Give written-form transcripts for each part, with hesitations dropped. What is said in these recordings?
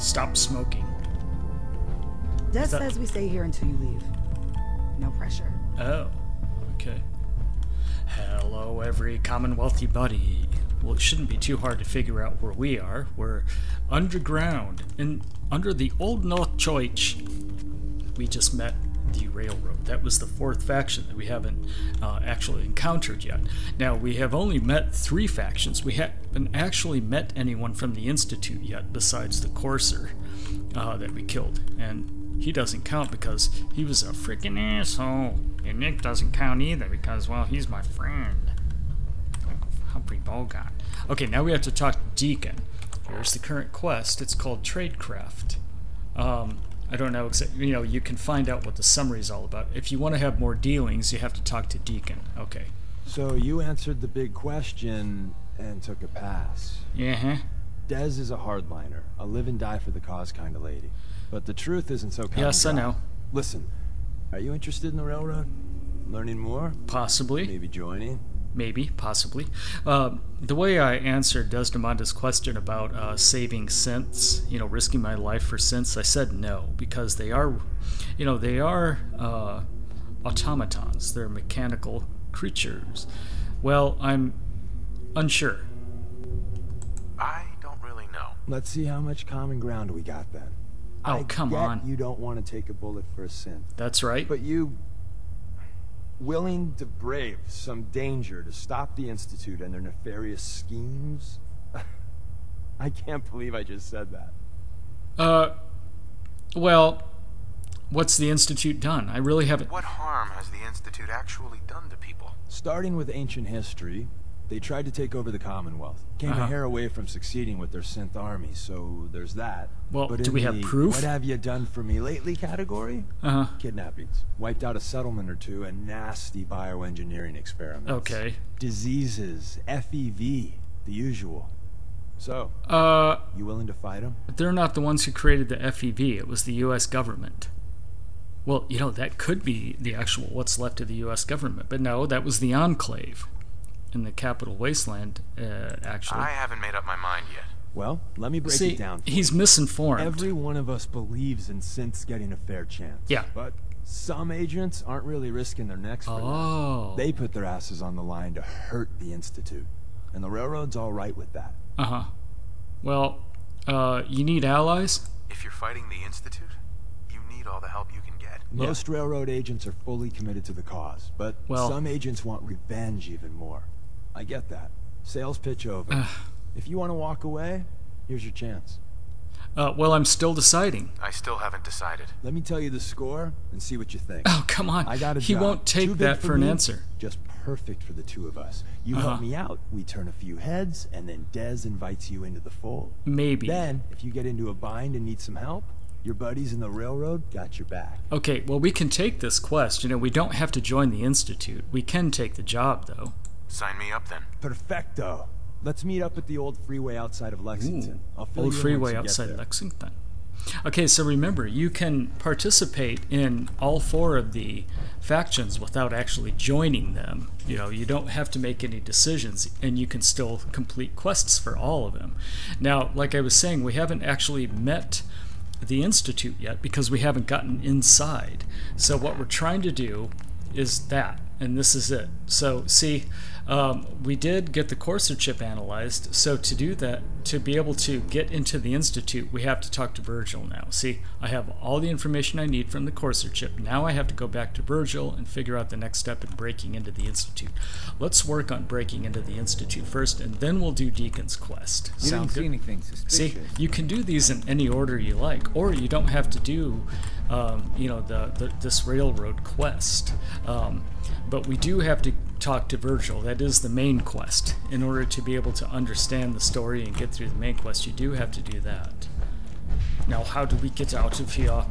stop smoking. Des says we stay here until you leave. No pressure. Oh, okay. Hello, every Commonwealthy buddy. Well, it shouldn't be too hard to figure out where we are. We're underground, under the Old North Church. We just met the railroad. That was the fourth faction that we haven't actually encountered yet. Now, we have only met 3 factions. We haven't actually met anyone from the Institute yet, besides the Courser that we killed. And he doesn't count because he was a freaking asshole. And Nick doesn't count either because, well, he's my friend. Humphrey Bogart. Okay, now we have to talk to Deacon. Here's the current quest. It's called Tradecraft. I don't know exactly. You know, you can find out what the summary is all about. If you want to have more dealings, you have to talk to Deacon. Okay. So you answered the big question and took a pass. Yeah. Des is a hardliner, a live and die for the cause kind of lady. But the truth isn't so common. Yes, I know. Listen, are you interested in the railroad? Learning more? Possibly. Maybe joining? Maybe, possibly. The way I answered Desdemonda's question about saving synths, you know, risking my life for synths, I said no, because they are, you know, they are automatons. They're mechanical creatures. Well, I'm unsure. I don't really know. Let's see how much common ground we got then. Oh, come on. You don't want to take a bullet for a synth. That's right. But you... willing to brave some danger to stop the Institute and their nefarious schemes? I can't believe I just said that. Well, what's the Institute done? I really haven't... What harm has the Institute actually done to people? Starting with ancient history, they tried to take over the Commonwealth. Came a hair away from succeeding with their synth army, so there's that. Well, but do we have proof? What have you done for me lately category? Kidnappings. Wiped out a settlement or two and nasty bioengineering experiments. Okay. Diseases, FEV, the usual. So, you willing to fight them? They're not the ones who created the FEV. It was the U.S. government. Well, you know, that could be the actual what's left of the U.S. government. But no, that was the Enclave in the Capital Wasteland, actually. I haven't made up my mind yet. Well, let me break it down for he's you. misinformed. Every one of us believes in synths getting a fair chance. Yeah. But some agents aren't really risking their necks for that. They put their asses on the line to hurt the Institute. And the Railroad's all right with that. Well, you need allies? If you're fighting the Institute, you need all the help you can get. Most Railroad agents are fully committed to the cause, but some agents want revenge even more. I get that. Sales pitch over. If you want to walk away, here's your chance. Well, I'm still deciding. I still haven't decided. Let me tell you the score and see what you think. Oh, come on. I got a he job. won't take that for an answer. Just perfect for the two of us. You help me out, we turn a few heads, and then Des invites you into the fold. Maybe. Then, if you get into a bind and need some help, your buddies in the Railroad got your back. Okay, well, we can take this quest. You know, we don't have to join the Institute. We can take the job, though. Sign me up, then. Perfecto. Let's meet up at the old freeway outside of Lexington. I'll fill Old you in freeway once you outside get there. Lexington. Okay, so remember, you can participate in all 4 of the factions without actually joining them. You know, you don't have to make any decisions, and you can still complete quests for all of them. Now, like I was saying, we haven't actually met the Institute yet because we haven't gotten inside. So what we're trying to do is that, and this is it. So, see, we did get the Courser chip analyzed, so to do that, to be able to get into the Institute, we have to talk to Virgil now. See, I have all the information I need from the Courser chip. Now I have to go back to Virgil and figure out the next step in breaking into the Institute. Let's work on breaking into the Institute first, and then we'll do Deacon's quest. You didn't see anything suspicious. See, you can do these in any order you like, or you don't have to do, you know, this railroad quest. But we do have to talk to Virgil. That is the main quest. In order to be able to understand the story and get through the main quest, you do have to do that. Now, how do we get out of here?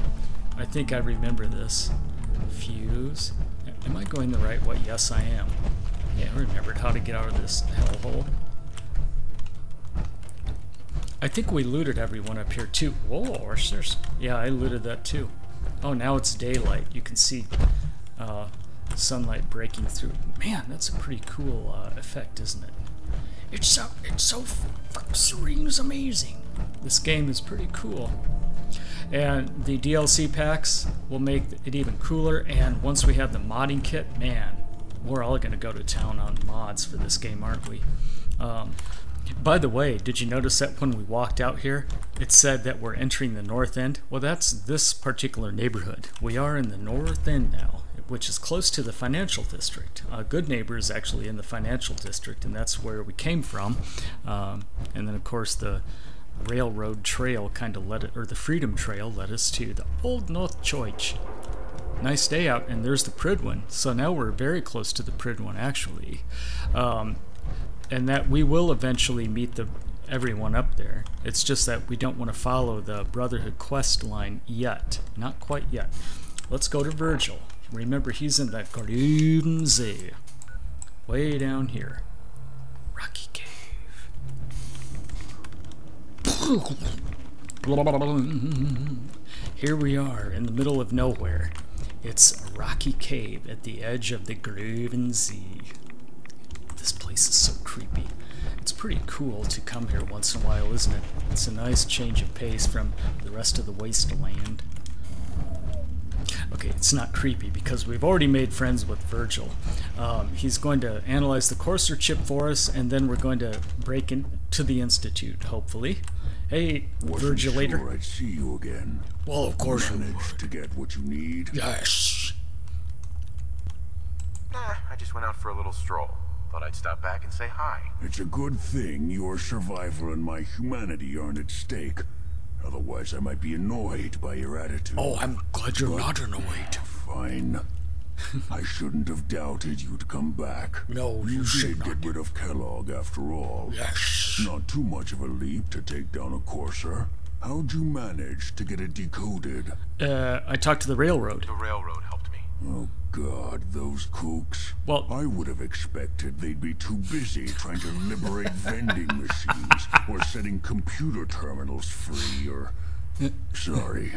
I think I remember this. Fuse. Am I going the right way? Yes, I am. Yeah, I remembered how to get out of this hellhole. I think we looted everyone up here, too. Whoa, oysters. Yeah, I looted that, too. Oh, now it's daylight. You can see sunlight breaking through. Man, that's a pretty cool effect, isn't it? It's so serene, it's amazing. This game is pretty cool. And the DLC packs will make it even cooler, and once we have the modding kit, man, we're all going to go to town on mods for this game, aren't we? By the way, did you notice that when we walked out here, it said that we're entering the North End? Well, that's this particular neighborhood. We are in the North End now, which is close to the financial district. Good Neighbor is actually in the financial district, and that's where we came from. And then, of course, the railroad trail kind of led it, or the Freedom Trail led us to the Old North Church. Nice day out, and there's the Pridwin. So now we're very close to the Pridwin, actually. And that we will eventually meet everyone up there. It's just that we don't want to follow the Brotherhood quest line yet. Not quite yet. Let's go to Virgil. Remember, he's in that Garden Sea. Way down here. Rocky Cave. Here we are in the middle of nowhere. It's a rocky cave at the edge of the Graven Sea. This place is so creepy. It's pretty cool to come here once in a while, isn't it? It's a nice change of pace from the rest of the wasteland. Okay, it's not creepy because we've already made friends with Virgil. He's going to analyze the courser chip for us, and then we're going to break into the Institute, hopefully. Hey, Virgilator. Sure I'd see you again. Well, of course you managed to get what you need. Yes. Nah, I just went out for a little stroll. Thought I'd stop back and say hi. It's a good thing your survival and my humanity aren't at stake. Otherwise, I might be annoyed by your attitude. Oh, I'm glad you're not annoyed. Fine. I shouldn't have doubted you'd come back. No, you should not. You did get rid of Kellogg after all. Yes. Not too much of a leap to take down a courser. How'd you manage to get it decoded? I talked to the railroad. The railroad helped me. Oh God, those kooks. Well, I would have expected they'd be too busy trying to liberate vending machines or setting computer terminals free or... Sorry,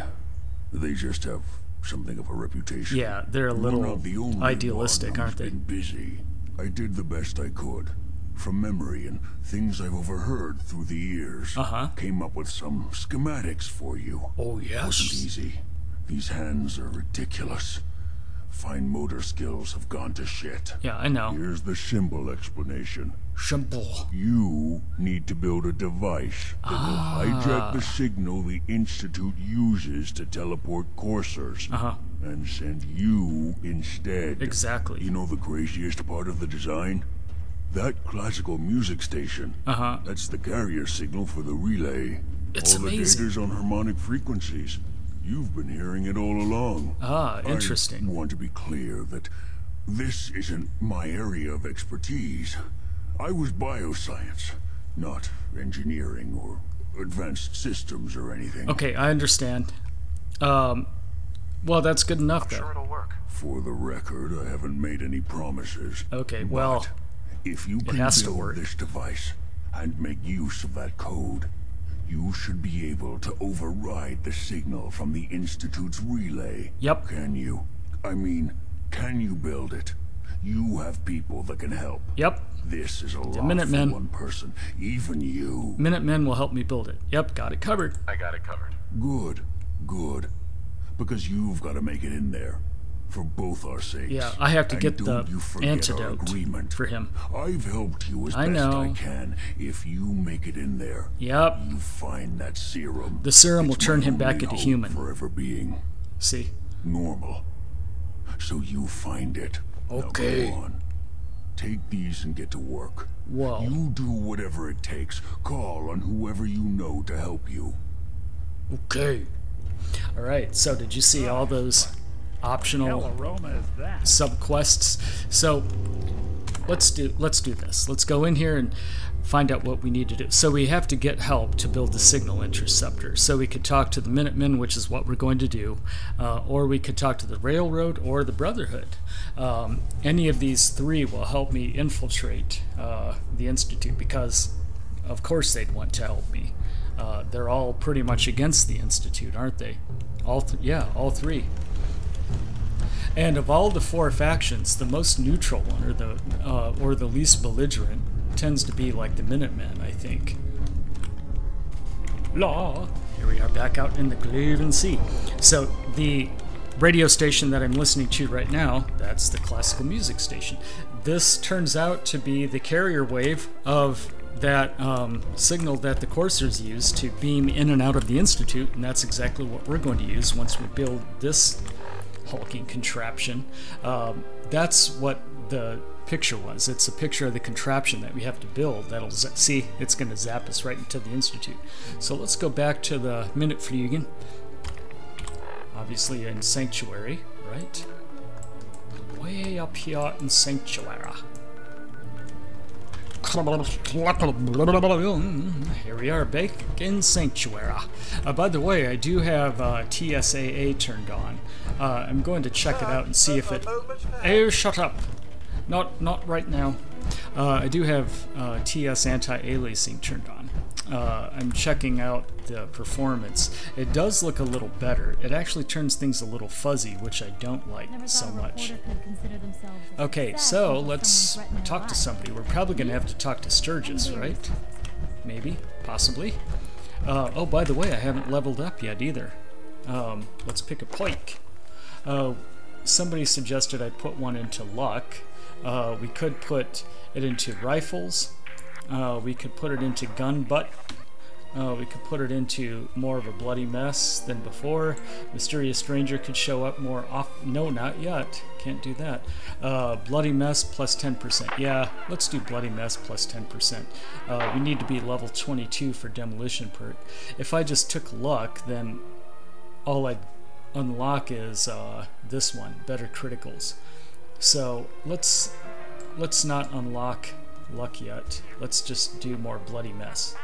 they just have something of a reputation. Yeah, they're a little not the only idealistic, one aren't they? Been busy. I did the best I could. From memory and things I've overheard through the years. Came up with some schematics for you. Oh, yes? Wasn't easy. These hands are ridiculous. Fine motor skills have gone to shit. Yeah, I know. Here's the simple explanation. Simple. You need to build a device that will hijack the signal the Institute uses to teleport coursers. And send you instead. Exactly. You know the craziest part of the design? That classical music station. That's the carrier signal for the relay. It's all amazing. The data's on harmonic frequencies. You've been hearing it all along. Interesting. I want to be clear that this isn't my area of expertise. I was bioscience, not engineering or advanced systems or anything. Okay, I understand. Well, that's good enough, though. Sure it'll work. For the record, I haven't made any promises. Okay, well, but if you can build this device and make use of that code, you should be able to override the signal from the Institute's relay. Yep. Can you? I mean, can you build it? You have people that can help. Yep. This is a lot Minutemen. for one person, even you. Minutemen will help me build it. Yep, got it covered. I got it covered. Good, good. Because you've got to make it in there. For both our sakes. Yeah, I have to And get don't the you forget antidote our agreement. for him. I've helped you as I best know. I can. If you make it in there, Yep. you find that serum. The serum will It's turn my him back only into hope human. Forever being See? normal. So you find it. Okay. Now go on. Take these and get to work. Whoa. You do whatever it takes. Call on whoever you know to help you. Okay. Alright, so did you see all those optional sub-quests? So let's do this. Let's go in here and find out what we need to do. So we have to get help to build the signal interceptor. So we could talk to the Minutemen, which is what we're going to do, or we could talk to the Railroad or the Brotherhood. Any of these three will help me infiltrate the Institute because, of course, they'd want to help me. They're all pretty much against the Institute, aren't they? All three. And of all the four factions, the most neutral one, or the least belligerent, tends to be like the Minutemen, I think. La. Here we are back out in the Glaven Sea. So the radio station that I'm listening to right now, that's the classical music station. This turns out to be the carrier wave of that signal that the coursers use to beam in and out of the Institute, and that's exactly what we're going to use once we build this hulking contraption. That's what the picture was. It's a picture of the contraption that we have to build. That'll see, it's going to zap us right into the Institute. So let's go back to the Minute Fliegen. Obviously in Sanctuary, right? Way up here in Sanctuary. Here we are, back in Sanctuary. By the way, I do have TSAA turned on. I'm going to check it out and see if it... Oh, shut up! Not right now. I do have TS anti-aliasing turned on. I'm checking out the performance. It does look a little better. It actually turns things a little fuzzy, which I don't like so much. Okay, so let's talk to somebody. We're probably going to have to talk to Sturgis, right? Maybe, possibly. Oh, by the way, I haven't leveled up yet either. Let's pick a pike. Somebody suggested I put one into luck. We could put it into rifles. We could put it into gun butt. We could put it into more of a bloody mess than before. Mysterious stranger could show up more off. No, not yet. Can't do that. Bloody mess plus 10%. Yeah, let's do bloody mess plus 10%. We need to be level 22 for demolition perk. If I just took luck, then all I'd unlock is this one, better criticals. So let's not unlock luck yet. Let's just do more bloody mess.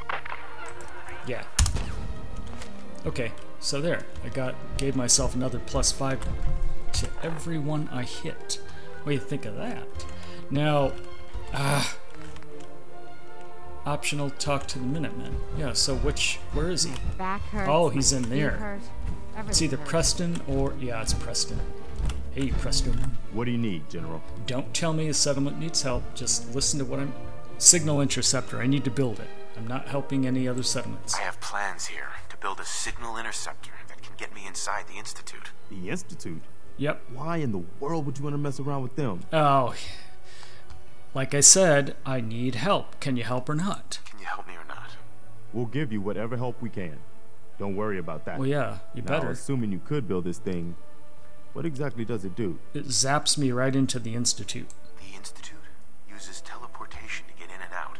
Yeah. Okay, so there. I gave myself another +5 to everyone I hit. What do you think of that? Now, optional talk to the Minutemen. Yeah, so where is he? Back hurts. Oh, he's in there. It's either Preston or, yeah, it's Preston. Hey, Preston. What do you need, General? Don't tell me a settlement needs help. Just listen to what I'm... Signal interceptor. I need to build it. I'm not helping any other settlements. I have plans here to build a signal interceptor that can get me inside the Institute. The Institute? Yep. Why in the world would you want to mess around with them? Oh, like I said, I need help. Can you help or not? Can you help me or not? We'll give you whatever help we can. Don't worry about that. Well, yeah, you better. Now, assuming you could build this thing, what exactly does it do? It zaps me right into the Institute. The Institute uses teleportation to get in and out.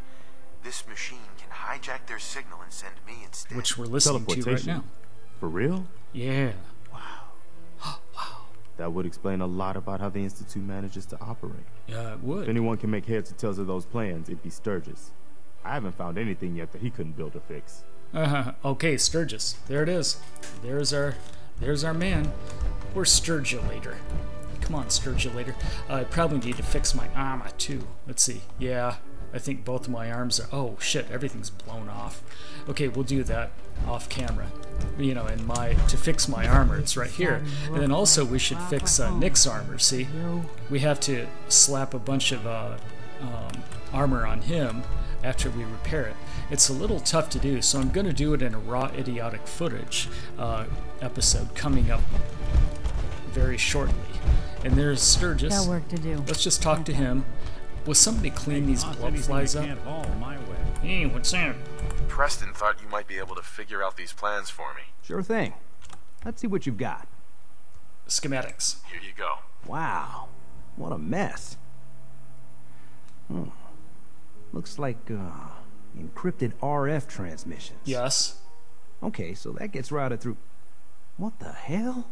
This machine can hijack their signal and send me instead. Which we're listening to right now. For real? Yeah. Wow. Wow. That would explain a lot about how the Institute manages to operate. Yeah, it would. If anyone can make heads or tails of those plans, it'd be Sturgis. I haven't found anything yet that he couldn't build or fix. Okay, Sturgis. There it is. There's our man. We're Sturgulator. Come on, Sturgulator. I probably need to fix my armor too. Let's see. Yeah, I think both of my arms are... Oh shit, everything's blown off. Okay, we'll do that off camera. You know, to fix my armor, it's right here. And then also we should fix Nick's armor. See, we have to slap a bunch of armor on him after we repair it. It's a little tough to do, so I'm going to do it in a raw idiotic footage episode coming up very shortly. And there's Sturgis. Got work to do. Let's just talk to him. Will somebody clean these blood flies up? Hey, what's that? Preston thought you might be able to figure out these plans for me. Sure thing. Let's see what you've got. Schematics. Here you go. Wow, what a mess. Looks like encrypted RF transmissions. Yes. Okay, so that gets routed through... What the hell?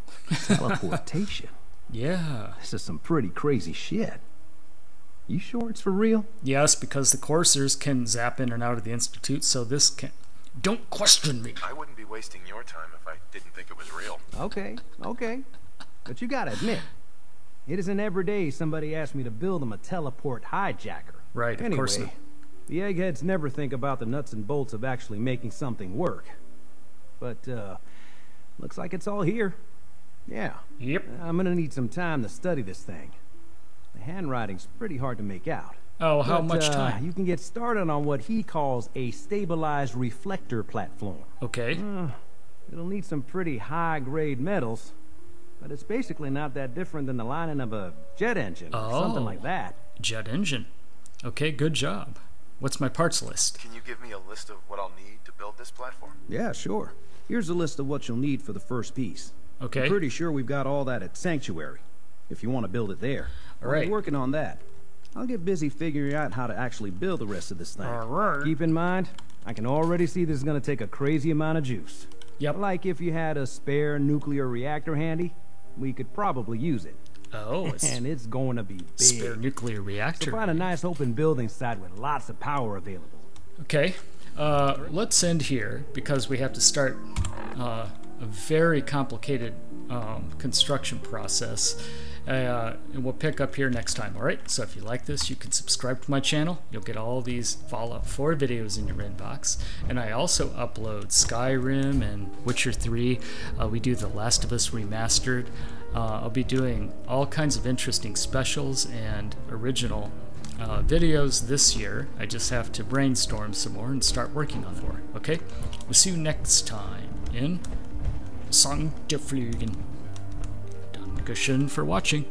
Teleportation. Yeah. This is some pretty crazy shit. You sure it's for real? Yes, because the coursers can zap in and out of the Institute, so this can... Don't question me! I wouldn't be wasting your time if I didn't think it was real. Okay. But you gotta admit, it isn't every day somebody asks me to build them a teleport hijacker. Right, of course not. The eggheads never think about the nuts and bolts of actually making something work. But, looks like it's all here. Yeah. Yep. I'm gonna need some time to study this thing. The handwriting's pretty hard to make out. Oh, how much But, time? You can get started on what he calls a stabilized reflector platform. Okay. It'll need some pretty high-grade metals, but it's basically not that different than the lining of a jet engine or something like that. Jet engine. Okay, good job. What's my parts list? Can you give me a list of what I'll need to build this platform? Yeah, sure. Here's a list of what you'll need for the first piece. Okay. I'm pretty sure we've got all that at Sanctuary, if you want to build it there. All While right. you're working on that, I'll get busy figuring out how to actually build the rest of this thing. All right. Keep in mind, I can already see this is going to take a crazy amount of juice. Yep. Like if you had a spare nuclear reactor handy, we could probably use it. Oh, it's And it's going to be big. spare nuclear So reactor. find a nice open building site with lots of power available. Okay. Let's end here because we have to start a very complicated construction process. And we'll pick up here next time, alright? So if you like this, you can subscribe to my channel. You'll get all these Fallout 4 videos in your inbox. And I also upload Skyrim and Witcher 3. We do The Last of Us Remastered. I'll be doing all kinds of interesting specials and original videos this year. I just have to brainstorm some more and start working on more, okay? We'll see you next time in Sanctifliegen. Dankeschön for watching.